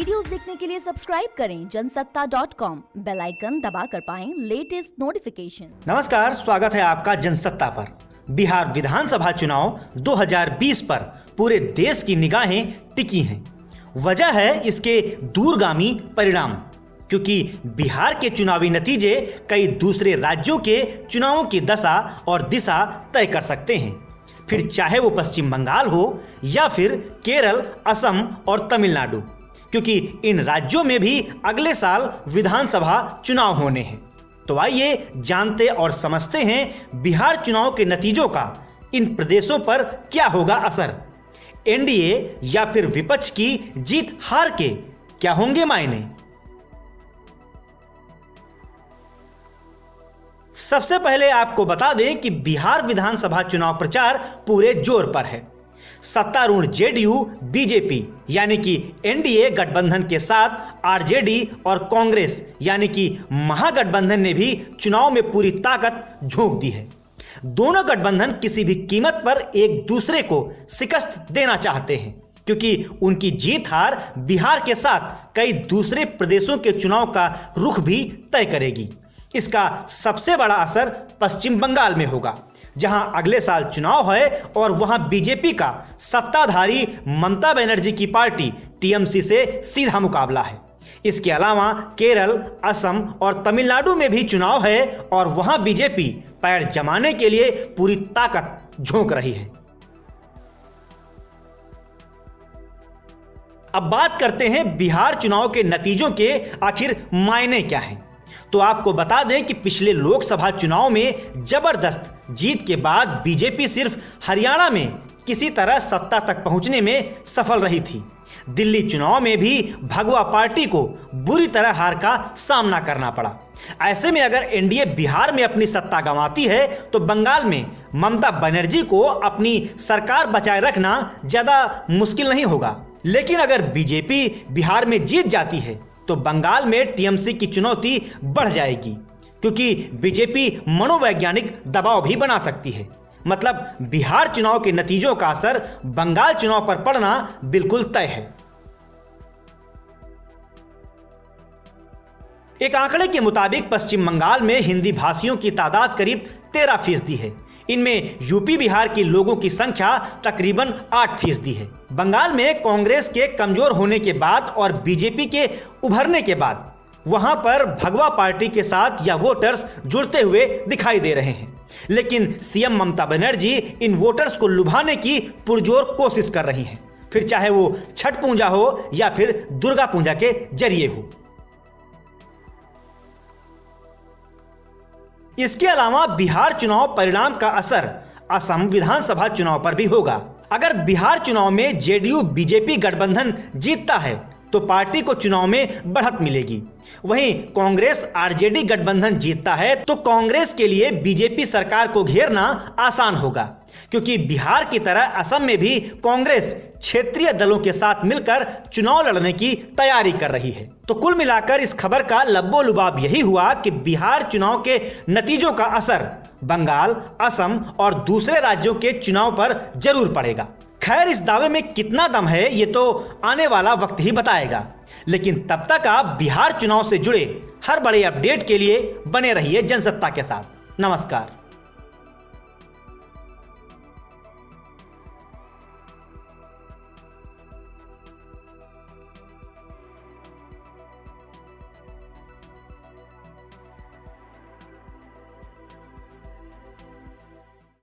Videos देखने के लिए सब्सक्राइब करें जनसत्ता.com, बेल आइकन दबाकर पाएं लेटेस्ट नोटिफिकेशन। नमस्कार, स्वागत है आपका जनसत्ता पर। बिहार विधानसभा चुनाव 2020 पर पूरे देश की निगाहें टिकी हैं। वजह है इसके दूरगामी परिणाम, क्योंकि बिहार के चुनावी नतीजे कई दूसरे राज्यों के चुनावों की दशा और दिशा तय कर सकते हैं, फिर चाहे वो पश्चिम बंगाल हो या फिर केरल, असम और तमिलनाडु, क्योंकि इन राज्यों में भी अगले साल विधानसभा चुनाव होने हैं। तो आइए जानते और समझते हैं बिहार चुनाव के नतीजों का इन प्रदेशों पर क्या होगा असर। एनडीए या फिर विपक्ष की जीत हार के क्या होंगे मायने। सबसे पहले आपको बता दें कि बिहार विधानसभा चुनाव प्रचार पूरे जोर पर है। सत्तारूढ़ जेडीयू बीजेपी यानी कि एनडीए गठबंधन के साथ आरजेडी और कांग्रेस यानी कि महागठबंधन ने भी चुनाव में पूरी ताकत झोंक दी है। दोनों गठबंधन किसी भी कीमत पर एक दूसरे को शिकस्त देना चाहते हैं, क्योंकि उनकी जीत हार बिहार के साथ कई दूसरे प्रदेशों के चुनाव का रुख भी तय करेगी। इसका सबसे बड़ा असर पश्चिम बंगाल में होगा, जहां अगले साल चुनाव है और वहां बीजेपी का सत्ताधारी ममता बनर्जी की पार्टी टीएमसी से सीधा मुकाबला है। इसके अलावा केरल, असम और तमिलनाडु में भी चुनाव है और वहां बीजेपी पैर जमाने के लिए पूरी ताकत झोंक रही है। अब बात करते हैं बिहार चुनाव के नतीजों के आखिर मायने क्या हैं। तो आपको बता दें कि पिछले लोकसभा चुनाव में जबरदस्त जीत के बाद बीजेपी सिर्फ हरियाणा में किसी तरह सत्ता तक पहुंचने में सफल रही थी। दिल्ली चुनाव में भी भगवा पार्टी को बुरी तरह हार का सामना करना पड़ा। ऐसे में अगर एनडीए बिहार में अपनी सत्ता गंवाती है तो बंगाल में ममता बनर्जी को अपनी सरकार बचाए रखना ज्यादा मुश्किल नहीं होगा। लेकिन अगर बीजेपी बिहार में जीत जाती है तो बंगाल में टीएमसी की चुनौती बढ़ जाएगी, क्योंकि बीजेपी मनोवैज्ञानिक दबाव भी बना सकती है। मतलब बिहार चुनाव के नतीजों का असर बंगाल चुनाव पर पड़ना बिल्कुल तय है। एक आंकड़े के मुताबिक पश्चिम बंगाल में हिंदी भाषियों की तादाद करीब 13% है। इनमें यूपी बिहार के लोगों की संख्या तकरीबन 8% है। बंगाल में कांग्रेस के कमजोर होने के बाद और बीजेपी के उभरने के बाद वहां पर भगवा पार्टी के साथ या वोटर्स जुड़ते हुए दिखाई दे रहे हैं। लेकिन सीएम ममता बनर्जी इन वोटर्स को लुभाने की पुरजोर कोशिश कर रही हैं, फिर चाहे वो छठ पूजा हो या फिर दुर्गा पूजा के जरिए हो। इसके अलावा बिहार चुनाव परिणाम का असर असम विधानसभा चुनाव पर भी होगा। अगर बिहार चुनाव में जेडीयू बीजेपी गठबंधन जीतता है तो पार्टी को चुनाव में बढ़त मिलेगी। वहीं कांग्रेस आरजेडी गठबंधन जीतता है तो कांग्रेस के लिए बीजेपी सरकार को घेरना आसान होगा, क्योंकि बिहार की तरह असम में भी कांग्रेस क्षेत्रीय दलों के साथ मिलकर चुनाव लड़ने की तैयारी कर रही है। तो कुल मिलाकर इस खबर का लब्बो लुबाब यही हुआ कि बिहार चुनाव के नतीजों का असर बंगाल, असम और दूसरे राज्यों के चुनाव पर जरूर पड़ेगा। खैर, इस दावे में कितना दम है ये तो आने वाला वक्त ही बताएगा, लेकिन तब तक आप बिहार चुनाव से जुड़े हर बड़े अपडेट के लिए बने रहिए जनसत्ता के साथ। नमस्कार।